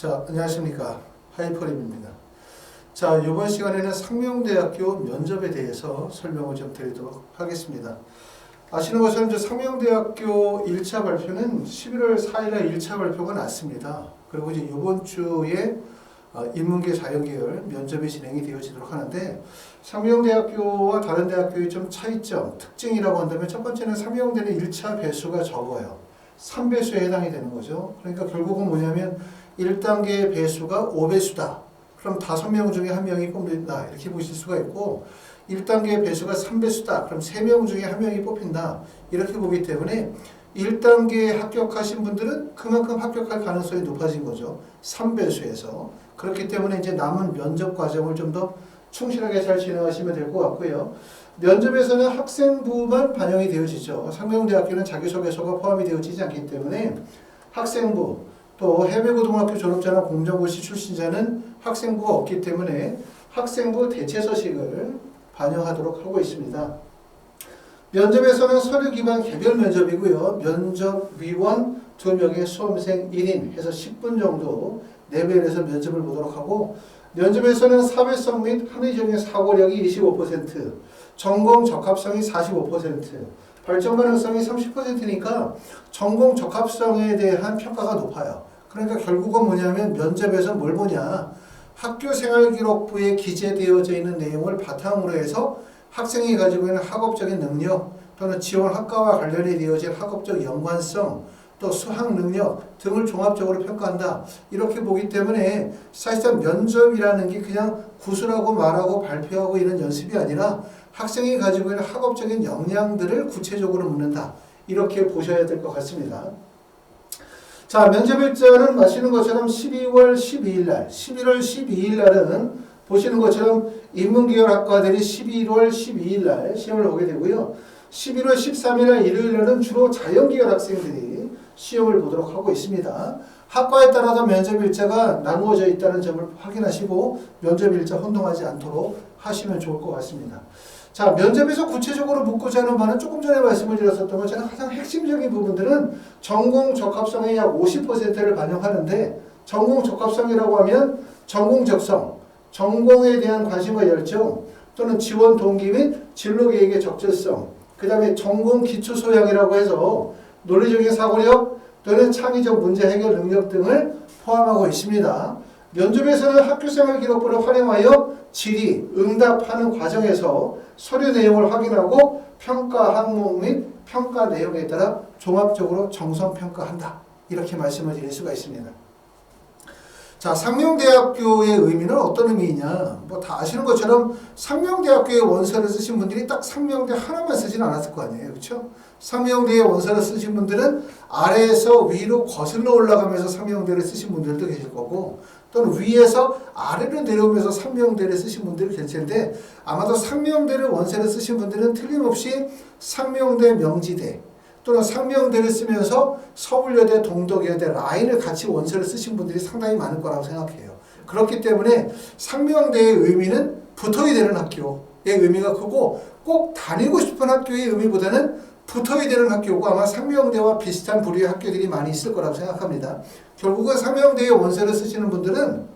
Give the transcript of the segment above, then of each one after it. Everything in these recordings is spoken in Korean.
자, 안녕하십니까. 하이퍼립입니다. 자, 이번 시간에는 상명대학교 면접에 대해서 설명을 좀 드리도록 하겠습니다. 아시는 것처럼 상명대학교 1차 발표는 11월 4일에 1차 발표가 났습니다. 그리고 이제 이번 주에 인문계 자연계열 면접이 진행이 되어지도록 하는데, 상명대학교와 다른 대학교의 좀 차이점, 특징이라고 한다면 첫 번째는 상명대는 1차 배수가 적어요. 3배수에 해당이 되는 거죠. 그러니까 결국은 뭐냐면 1단계 배수가 5배수다. 그럼 5명 중에 1명이 뽑힌다. 이렇게 보실 수가 있고, 1단계 배수가 3배수다. 그럼 3명 중에 1명이 뽑힌다. 이렇게 보기 때문에 1단계에 합격하신 분들은 그만큼 합격할 가능성이 높아진 거죠. 3배수에서. 그렇기 때문에 이제 남은 면접 과정을 좀 더 충실하게 잘 진행하시면 될 것 같고요. 면접에서는 학생부만 반영이 되어지죠. 상명대학교는 자기소개서가 포함이 되어지지 않기 때문에 학생부, 또 해외고등학교 졸업자나 공정고시 출신자는 학생부가 없기 때문에 학생부 대체서식을 반영하도록 하고 있습니다. 면접에서는 서류 기반 개별 면접이고요. 면접위원 2명의 수험생 1인 해서 10분 정도 내외에서 면접을 보도록 하고, 면접에서는 사회성 및 합리적인 사고력이 25%, 전공 적합성이 45%, 발전 가능성이 30%니까 전공 적합성에 대한 평가가 높아요. 그러니까 결국은 뭐냐면 면접에서 뭘 보냐, 학교생활기록부에 기재되어져 있는 내용을 바탕으로 해서 학생이 가지고 있는 학업적인 능력 또는 지원 학과와 관련이 되어진 학업적 연관성, 또 수학 능력 등을 종합적으로 평가한다. 이렇게 보기 때문에 사실상 면접이라는 게 그냥 구술하고 말하고 발표하고 이런 연습이 아니라 학생이 가지고 있는 학업적인 역량들을 구체적으로 묻는다. 이렇게 보셔야 될 것 같습니다. 자, 면접 일자는 아시는 것처럼 12월 12일 날, 11월 12일 날은 보시는 것처럼 인문계열 학과들이 11월 12일 날 시험을 보게 되고요. 11월 13일 날 일요일 날은 주로 자연계열 학생들이 시험을 보도록 하고 있습니다. 학과에 따라서 면접 일자가 나누어져 있다는 점을 확인하시고 면접 일자 혼동하지 않도록 하시면 좋을 것 같습니다. 자, 면접에서 구체적으로 묻고자 하는 바는 조금 전에 말씀을 드렸었던 것처럼 가장 핵심적인 부분들은 전공 적합성의 약 50%를 반영하는데, 전공 적합성이라고 하면 전공 적성, 전공에 대한 관심과 열정, 또는 지원 동기 및 진로 계획의 적절성, 그 다음에 전공 기초 소양이라고 해서 논리적인 사고력 또는 창의적 문제 해결 능력 등을 포함하고 있습니다. 면접에서는 학교생활 기록부를 활용하여 질의, 응답하는 과정에서 서류 내용을 확인하고 평가 항목 및 평가 내용에 따라 종합적으로 정성평가한다. 이렇게 말씀을 드릴 수가 있습니다. 자, 상명대학교의 의미는 어떤 의미이냐? 뭐 다 아시는 것처럼 상명대학교의 원서를 쓰신 분들이 딱 상명대 하나만 쓰진 않았을 거 아니에요. 그렇죠? 상명대의 원서를 쓰신 분들은 아래에서 위로 거슬러 올라가면서 상명대를 쓰신 분들도 계실 거고, 또는 위에서 아래로 내려오면서 상명대를 쓰신 분들이 계실 텐데, 아마도 상명대를 원서를 쓰신 분들은 틀림없이 상명대 명지대 또는 상명대를 쓰면서 서울여대, 동덕여대 라인을 같이 원서를 쓰신 분들이 상당히 많을 거라고 생각해요. 그렇기 때문에 상명대의 의미는 붙어야 되는 학교의 의미가 크고, 꼭 다니고 싶은 학교의 의미보다는 붙어야 되는 학교고, 아마 상명대와 비슷한 부류의 학교들이 많이 있을 거라고 생각합니다. 결국은 상명대의 원서를 쓰시는 분들은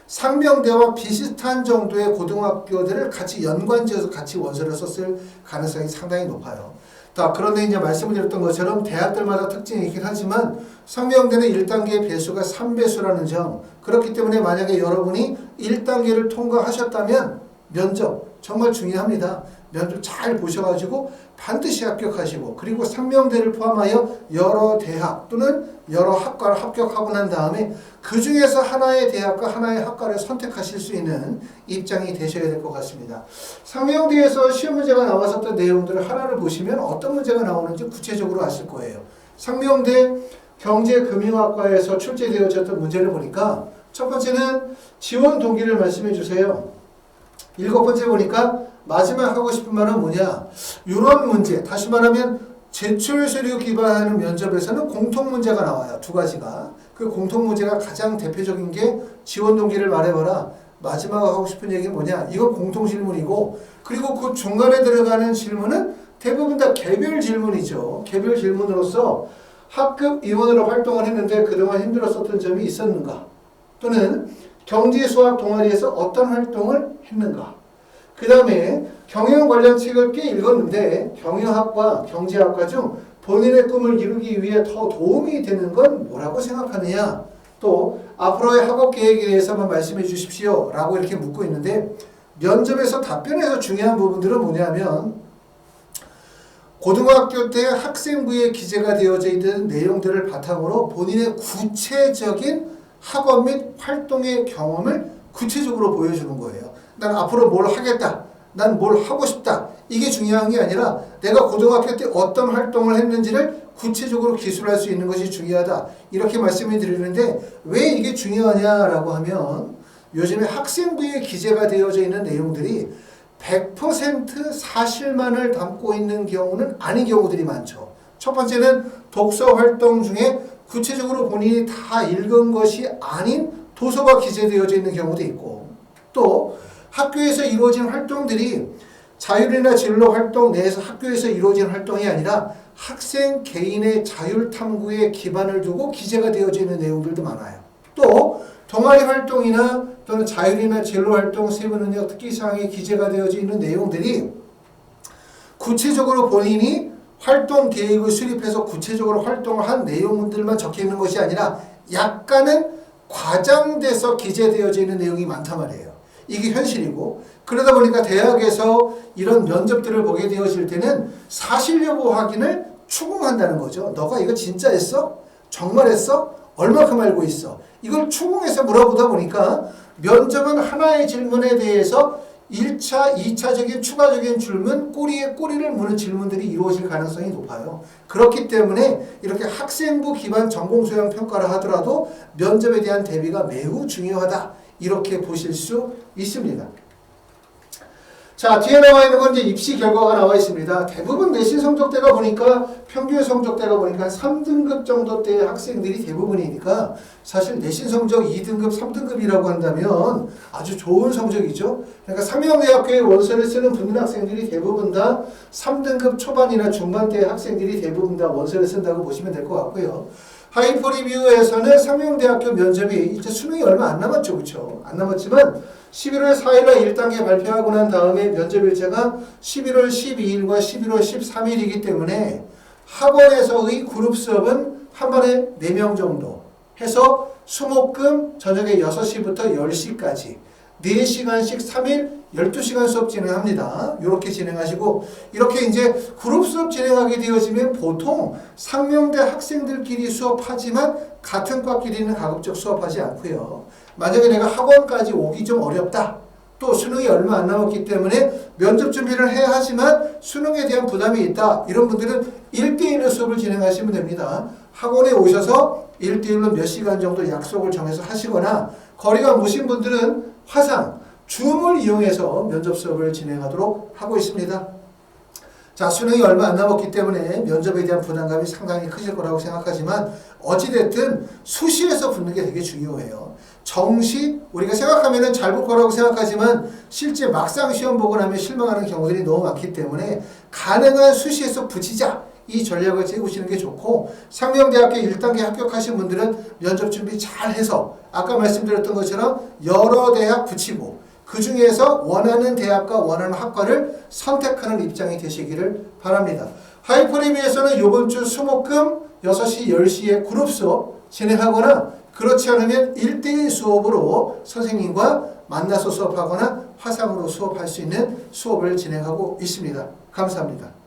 상명대와 비슷한 정도의 고등학교들을 같이 연관지어서 같이 원서를 썼을 가능성이 상당히 높아요. 자, 그런데 이제 말씀을 드렸던 것처럼 대학들마다 특징이 있긴 하지만 상명대는 1단계 배수가 3배수라는 점, 그렇기 때문에 만약에 여러분이 1단계를 통과하셨다면 면접 정말 중요합니다. 면접 잘 보셔가지고 반드시 합격하시고, 그리고 상명대를 포함하여 여러 대학 또는 여러 학과를 합격하고 난 다음에 그 중에서 하나의 대학과 하나의 학과를 선택하실 수 있는 입장이 되셔야 될 것 같습니다. 상명대에서 시험 문제가 나왔었던 내용들을 하나를 보시면 어떤 문제가 나오는지 구체적으로 아실 거예요. 상명대 경제금융학과에서 출제되어졌던 문제를 보니까 첫 번째는 지원 동기를 말씀해 주세요. 7번째 보니까 마지막 하고 싶은 말은 뭐냐, 이런 문제, 다시 말하면 제출 서류 기반하는 면접에서는 공통 문제가 나와요. 2가지가. 그 공통 문제가 가장 대표적인 게 지원 동기를 말해봐라. 마지막 하고 싶은 얘기는 뭐냐, 이건 공통 질문이고, 그리고 그 중간에 들어가는 질문은 대부분 다 개별 질문이죠. 개별 질문으로서 학급 임원으로 활동을 했는데 그동안 힘들었었던 점이 있었는가? 또는 경제 수학 동아리에서 어떤 활동을 했는가? 그 다음에 경영 관련 책을 꽤 읽었는데 경영학과 경제학과 중 본인의 꿈을 이루기 위해 더 도움이 되는 건 뭐라고 생각하느냐? 또 앞으로의 학업 계획에 대해서만 말씀해 주십시오 라고 이렇게 묻고 있는데 면접에서 답변에서 중요한 부분들은 뭐냐면 고등학교 때 학생부에 기재가 되어져 있는 내용들을 바탕으로 본인의 구체적인 학업 및 활동의 경험을 구체적으로 보여주는 거예요. 난 앞으로 뭘 하겠다. 난 뭘 하고 싶다. 이게 중요한 게 아니라 내가 고등학교 때 어떤 활동을 했는지를 구체적으로 기술할 수 있는 것이 중요하다. 이렇게 말씀을 드리는데 왜 이게 중요하냐라고 하면 요즘에 학생부에 기재가 되어져 있는 내용들이 100% 사실만을 담고 있는 경우는 아닌 경우들이 많죠. 첫 번째는 독서 활동 중에 구체적으로 본인이 다 읽은 것이 아닌 도서가 기재되어져 있는 경우도 있고 또 학교에서 이루어진 활동들이 자율이나 진로 활동 내에서 학교에서 이루어진 활동이 아니라 학생 개인의 자율 탐구에 기반을 두고 기재가 되어져 있는 내용들도 많아요. 또 동아리 활동이나 또는 자율이나 진로 활동, 세부 능력, 특기사항에 기재가 되어져 있는 내용들이 구체적으로 본인이 활동 계획을 수립해서 구체적으로 활동을 한 내용들만 적혀 있는 것이 아니라 약간은 과장돼서 기재되어져 있는 내용이 많단 말이에요. 이게 현실이고 그러다 보니까 대학에서 이런 면접들을 보게 되어질 때는 사실 여부 확인을 추궁한다는 거죠. 너가 이거 진짜 했어? 정말 했어? 얼마큼 알고 있어? 이걸 추궁해서 물어보다 보니까 면접은 하나의 질문에 대해서 1차, 2차적인 추가적인 질문, 꼬리에 꼬리를 무는 질문들이 이루어질 가능성이 높아요. 그렇기 때문에 이렇게 학생부 기반 전공소양 평가를 하더라도 면접에 대한 대비가 매우 중요하다. 이렇게 보실 수 있습니다. 자, 뒤에 나와 있는 건 이제 입시 결과가 나와 있습니다. 대부분 내신 성적대가 보니까 평균 성적대가 보니까 3등급 정도대의 학생들이 대부분이니까 사실 내신 성적 2등급, 3등급이라고 한다면 아주 좋은 성적이죠. 그러니까 상명대학교에 원서를 쓰는 붙는 학생들이 대부분 다 3등급 초반이나 중반대의 학생들이 대부분 다 원서를 쓴다고 보시면 될 것 같고요. 하이퍼리뷰에서는 상명대학교 면접이 이제 수능이 얼마 안 남았죠. 그렇죠? 안 남았지만 11월 4일날 1단계 발표하고 난 다음에 면접 일자가 11월 12일과 11월 13일이기 때문에 학원에서의 그룹 수업은 한 번에 4명 정도 해서 수목금 저녁에 6시부터 10시까지 4시간씩 3일 12시간 수업 진행합니다. 이렇게 진행하시고 이렇게 이제 그룹 수업 진행하게 되어지면 보통 상명대 학생들끼리 수업하지만 같은 과끼리는 가급적 수업하지 않고요. 만약에 내가 학원까지 오기 좀 어렵다. 또 수능이 얼마 안 남았기 때문에 면접 준비를 해야 하지만 수능에 대한 부담이 있다. 이런 분들은 1대1로 수업을 진행하시면 됩니다. 학원에 오셔서 1대1로 몇 시간 정도 약속을 정해서 하시거나 거리가 모신 분들은 화상, 줌을 이용해서 면접 수업을 진행하도록 하고 있습니다. 자, 수능이 얼마 안 남았기 때문에 면접에 대한 부담감이 상당히 크실 거라고 생각하지만 어찌됐든 수시에서 붙는 게 되게 중요해요. 정시, 우리가 생각하면 잘 볼 거라고 생각하지만 실제 막상 시험 보고 나면 실망하는 경우들이 너무 많기 때문에 가능한 수시에서 붙이자. 이 전략을 세우시는 게 좋고 상명대학교 1단계 합격하신 분들은 면접 준비 잘 해서 아까 말씀드렸던 것처럼 여러 대학 붙이고 그 중에서 원하는 대학과 원하는 학과를 선택하는 입장이 되시기를 바랍니다. 하이퍼리뷰에서는 이번 주 수목금 6시, 10시에 그룹 수업 진행하거나 그렇지 않으면 1대1 수업으로 선생님과 만나서 수업하거나 화상으로 수업할 수 있는 수업을 진행하고 있습니다. 감사합니다.